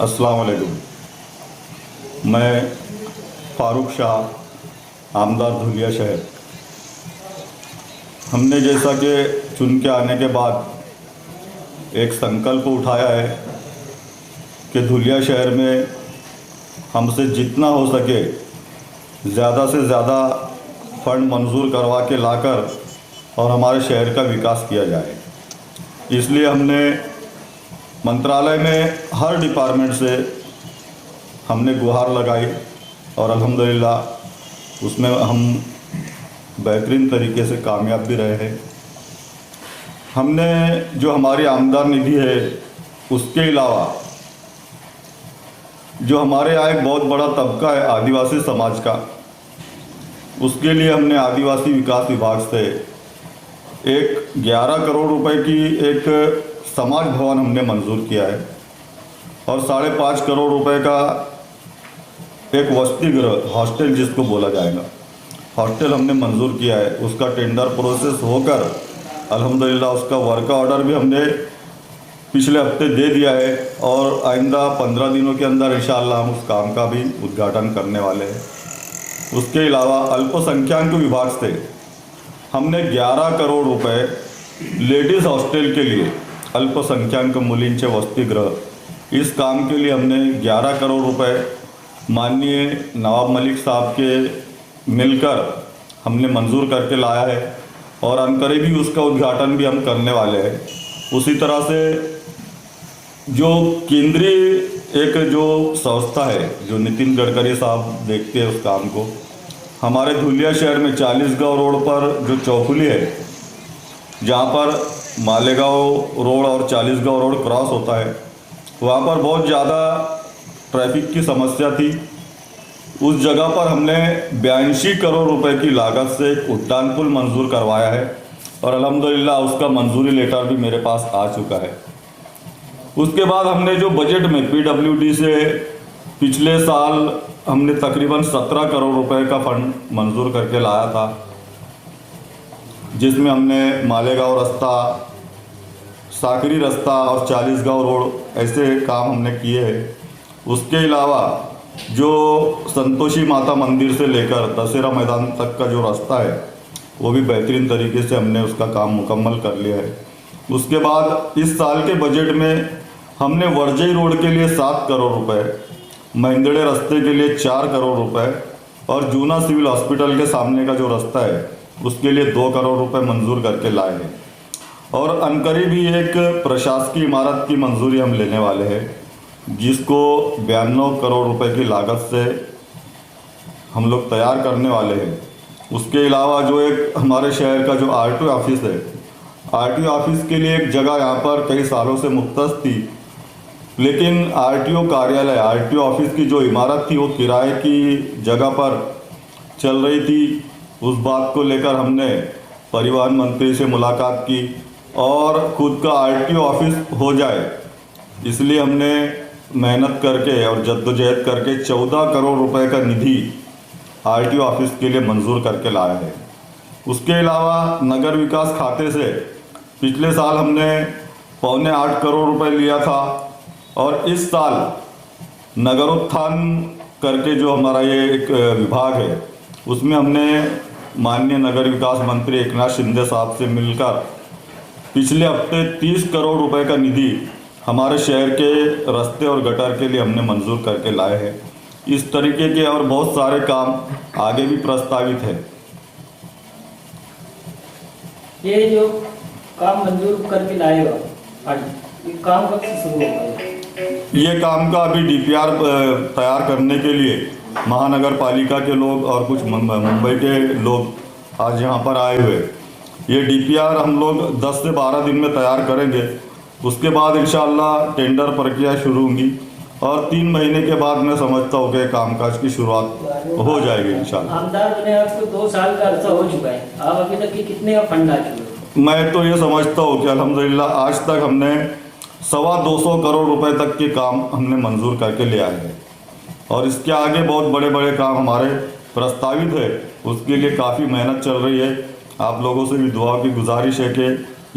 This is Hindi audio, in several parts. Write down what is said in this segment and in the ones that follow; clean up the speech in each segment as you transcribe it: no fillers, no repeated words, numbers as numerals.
अस्सलाम वालेकुम। मैं फ़ारूक शाह, आमदार धुलिया शहर। हमने जैसा कि चुन के आने के बाद एक संकल्प उठाया है कि धुलिया शहर में हमसे जितना हो सके ज़्यादा से ज़्यादा फंड मंजूर करवा के लाकर और हमारे शहर का विकास किया जाए। इसलिए हमने मंत्रालय में हर डिपार्टमेंट से हमने गुहार लगाई और अल्हम्दुलिल्लाह उसमें हम बेहतरीन तरीके से कामयाब भी रहे हैं। हमने जो हमारी आमदनी निधि है उसके अलावा जो हमारे यहाँ एक बहुत बड़ा तबका है आदिवासी समाज का, उसके लिए हमने आदिवासी विकास विभाग से एक 11 करोड़ रुपए की एक समाज भवन हमने मंजूर किया है और 5.5 करोड़ रुपए का एक वसति गृह हॉस्टल जिसको बोला जाएगा, हॉस्टल हमने मंजूर किया है। उसका टेंडर प्रोसेस होकर अल्हम्दुलिल्लाह उसका वर्क ऑर्डर भी हमने पिछले हफ्ते दे दिया है और आइंदा 15 दिनों के अंदर इंशाअल्लाह हम उस काम का भी उद्घाटन करने वाले हैं। उसके अलावा अल्पसंख्यक विभाग से हमने 11 करोड़ रुपए लेडीज़ हॉस्टल के लिए, अल्पसंख्याक मुलींचे वसतिगृह, इस काम के लिए हमने 11 करोड़ रुपए माननीय नवाब मलिक साहब के मिलकर हमने मंजूर करके लाया है और अनकरीब ही उसका उद्घाटन भी हम करने वाले हैं। उसी तरह से जो केंद्रीय एक जो संस्था है जो नितिन गडकरी साहब देखते हैं उस काम को, हमारे धुलिया शहर में 40 गाँव रोड पर जो चौखुली है जहाँ पर मालेगांव रोड और 40 गाँव रोड क्रॉस होता है, वहाँ पर बहुत ज़्यादा ट्रैफिक की समस्या थी। उस जगह पर हमने 82 करोड़ रुपए की लागत से एक उड्डान पुल मंजूर करवाया है और अल्हम्दुलिल्लाह उसका मंजूरी लेटर भी मेरे पास आ चुका है। उसके बाद हमने जो बजट में PWD से पिछले साल हमने तकरीबन 17 करोड़ रुपए का फंड मंजूर करके लाया था, जिसमें हमने मालेगांव रास्ता, साकरी रास्ता और 40 गाँव रोड ऐसे काम हमने किए हैं। उसके अलावा जो संतोषी माता मंदिर से लेकर दशहरा मैदान तक का जो रास्ता है वो भी बेहतरीन तरीके से हमने उसका काम मुकम्मल कर लिया है। उसके बाद इस साल के बजट में हमने वर्जई रोड के लिए 7 करोड़ रुपए, महिंदड़े रास्ते के लिए 4 करोड़ रुपए और जूना सिविल हॉस्पिटल के सामने का जो रास्ता है उसके लिए 2 करोड़ रुपए मंजूर करके लाए हैं और अनकरीब ही एक प्रशासकीय इमारत की मंजूरी हम लेने वाले हैं जिसको 92 करोड़ रुपए की लागत से हम लोग तैयार करने वाले हैं। उसके अलावा जो एक हमारे शहर का जो RTO ऑफिस है, RTO ऑफिस के लिए एक जगह यहाँ पर कई सालों से मुख्तस थी, लेकिन RTO कार्यालय, RTO ऑफिस की जो इमारत थी वो किराए की जगह पर चल रही थी। उस बात को लेकर हमने परिवहन मंत्री से मुलाकात की और खुद का RTO ऑफिस हो जाए इसलिए हमने मेहनत करके और जद्दोजहद करके 14 करोड़ रुपए का निधि RTO ऑफिस के लिए मंजूर करके लाया है। उसके अलावा नगर विकास खाते से पिछले साल हमने 7.25 करोड़ रुपए लिया था और इस साल नगरोत्थान करके जो हमारा ये एक विभाग है उसमें हमने माननीय नगर विकास मंत्री एकनाथ शिंदे साहब से मिलकर पिछले हफ्ते 30 करोड़ रुपए का निधि हमारे शहर के रास्ते और गटर के लिए हमने मंजूर करके लाए हैं। इस तरीके के और बहुत सारे काम आगे भी प्रस्तावित है। ये जो काम मंजूर करके लाए हो आज, ये काम कब से शुरू होगा? ये काम का अभी DPR तैयार करने के लिए महानगर पालिका के लोग और कुछ मुंबई के लोग आज यहाँ पर आए हुए। ये DPR हम लोग 10 से 12 दिन में तैयार करेंगे। उसके बाद इंशाअल्लाह टेंडर प्रक्रिया शुरू होगी और 3 महीने के बाद मैं समझता हूँ कि कामकाज की शुरुआत हो जाएगी इंशाअल्लाह। आमदार बने आपको 2 साल का अर्सा हो चुका है, आप अभी तक के कितने का फंड आ चुके? मैं तो ये समझता हूँ कि अल्हम्दुलिल्लाह आज तक हमने 225 करोड़ रुपए तक के काम हमने मंजूर करके ले आए हैं और इसके आगे बहुत बड़े बड़े काम हमारे प्रस्तावित है। उसके लिए काफ़ी मेहनत चल रही है। आप लोगों से भी दुआ की गुजारिश है कि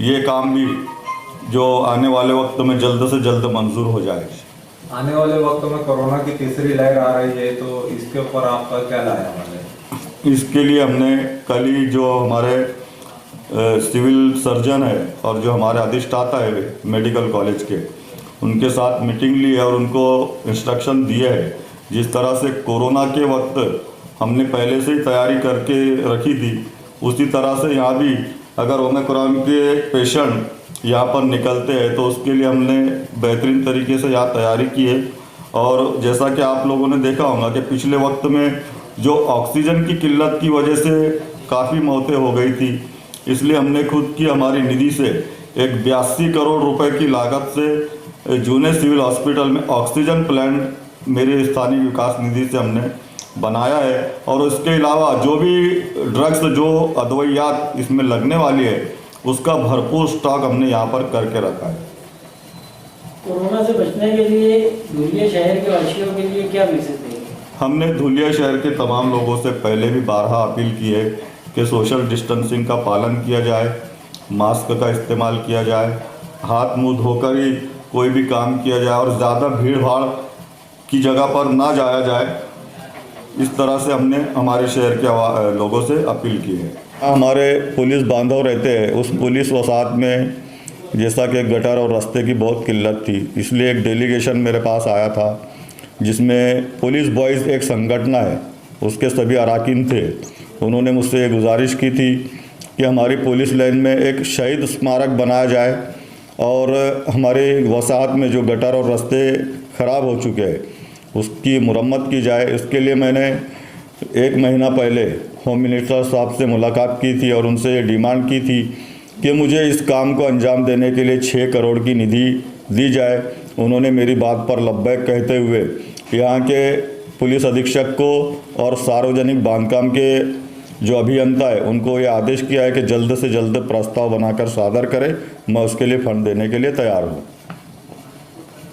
ये काम भी जो आने वाले वक्त में जल्द से जल्द मंजूर हो जाए। आने वाले वक्त में कोरोना की तीसरी लहर आ रही है, तो इसके ऊपर आपका क्या राय है? इसके लिए हमने कल ही जो हमारे सिविल सर्जन है और जो हमारे अधिष्ठाता है मेडिकल कॉलेज के, उनके साथ मीटिंग ली है और उनको इंस्ट्रक्शन दिए है। जिस तरह से कोरोना के वक्त हमने पहले से ही तैयारी करके रखी थी, उसी तरह से यहाँ भी अगर ओमिक्रॉन के पेशेंट यहाँ पर निकलते हैं तो उसके लिए हमने बेहतरीन तरीके से यहाँ तैयारी की है। और जैसा कि आप लोगों ने देखा होगा कि पिछले वक्त में जो ऑक्सीजन की किल्लत की वजह से काफ़ी मौतें हो गई थी, इसलिए हमने खुद की हमारी निधि से एक 82 करोड़ रुपए की लागत से जूने सिविल हॉस्पिटल में ऑक्सीजन प्लांट मेरे स्थानीय विकास निधि से हमने बनाया है। और उसके अलावा जो भी ड्रग्स, जो अद्वैयात इसमें लगने वाली है, उसका भरपूर स्टॉक हमने यहाँ पर करके रखा है। कोरोना से बचने के लिए धुलिया शहर के वासियों के लिए क्या मैसेज देंगे? हमने धुलिया शहर के तमाम लोगों से पहले भी बारहा अपील की है कि सोशल डिस्टेंसिंग का पालन किया जाए, मास्क का इस्तेमाल किया जाए, हाथ मुंह धोकर ही कोई भी काम किया जाए और ज़्यादा भीड़ भाड़ की जगह पर ना जाया जाए। इस तरह से हमने हमारे शहर के लोगों से अपील की है। हमारे पुलिस बांधव रहते हैं, उस पुलिस वसाहत में जैसा कि गटर और रास्ते की बहुत किल्लत थी, इसलिए एक डेलीगेशन मेरे पास आया था जिसमें पुलिस बॉयज़ एक संगठन है, उसके सभी अरकान थे। उन्होंने मुझसे ये गुजारिश की थी कि हमारी पुलिस लाइन में एक शहीद स्मारक बनाया जाए और हमारे वसाहत में जो गटर और रास्ते ख़राब हो चुके हैं उसकी मुरम्मत की जाए। इसके लिए मैंने 1 महीना पहले होम मिनिस्टर साहब से मुलाकात की थी और उनसे ये डिमांड की थी कि मुझे इस काम को अंजाम देने के लिए 6 करोड़ की निधि दी जाए। उन्होंने मेरी बात पर लब्बैक कहते हुए यहाँ के पुलिस अधीक्षक को और सार्वजनिक बांधकाम के जो अभियंता है उनको ये आदेश किया है कि जल्द से जल्द प्रस्ताव बनाकर सादर करें। मैं उसके लिए फंड देने के लिए तैयार हूँ।